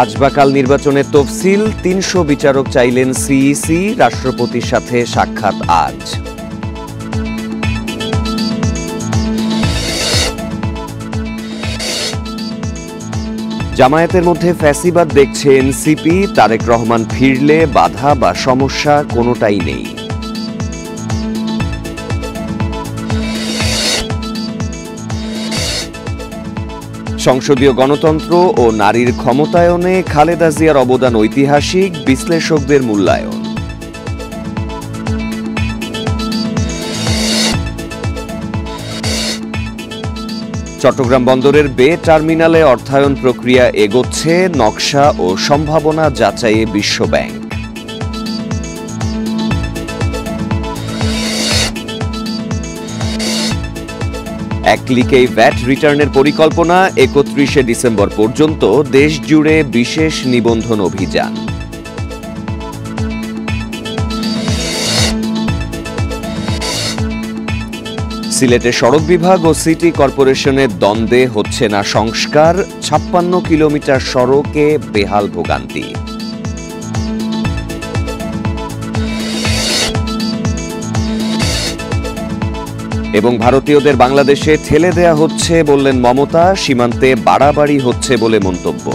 আজ বা কাল নির্বাচনের তফসিল, ৩০০ বিচারক চাইলেন সিইসি, রাষ্ট্রপতির সাথে সাক্ষাৎ আজ। জামায়াতের মধ্যে ফ্যাসিবাদ দেখছে এনসিপি, তারেক রহমান ফিরলে বাধা বা সমস্যা কোনোটাই নেই। সংসদীয় গণতন্ত্র ও নারীর ক্ষমতায়নে খালেদা জিয়ার অবদান ঐতিহাসিক, বিশ্লেষকদের মূল্যায়ন। চট্টগ্রাম বন্দরের বে টার্মিনালে অর্থায়ন প্রক্রিয়া এগোচ্ছে, নকশা ও সম্ভাবনা যাচাইয়ে বিশ্বব্যাংক। এক ক্লিকেই ভ্যাট রিটার্নের পরিকল্পনা, ৩১শে ডিসেম্বর পর্যন্ত দেশ জুড়ে বিশেষ নিবন্ধন অভিযান। সিলেটে সড়ক বিভাগ ও সিটি কর্পোরেশনের দ্বন্দ্বে হচ্ছে না সংস্কার, ৫৬ কিলোমিটার সড়কে বেহাল ভোগান্তি। এবং ভারতীয়দের বাংলাদেশে ঠেলে দেয়া হচ্ছে বললেন মমতা, সীমান্তে বাড়াবাড়ি হচ্ছে বলে মন্তব্য।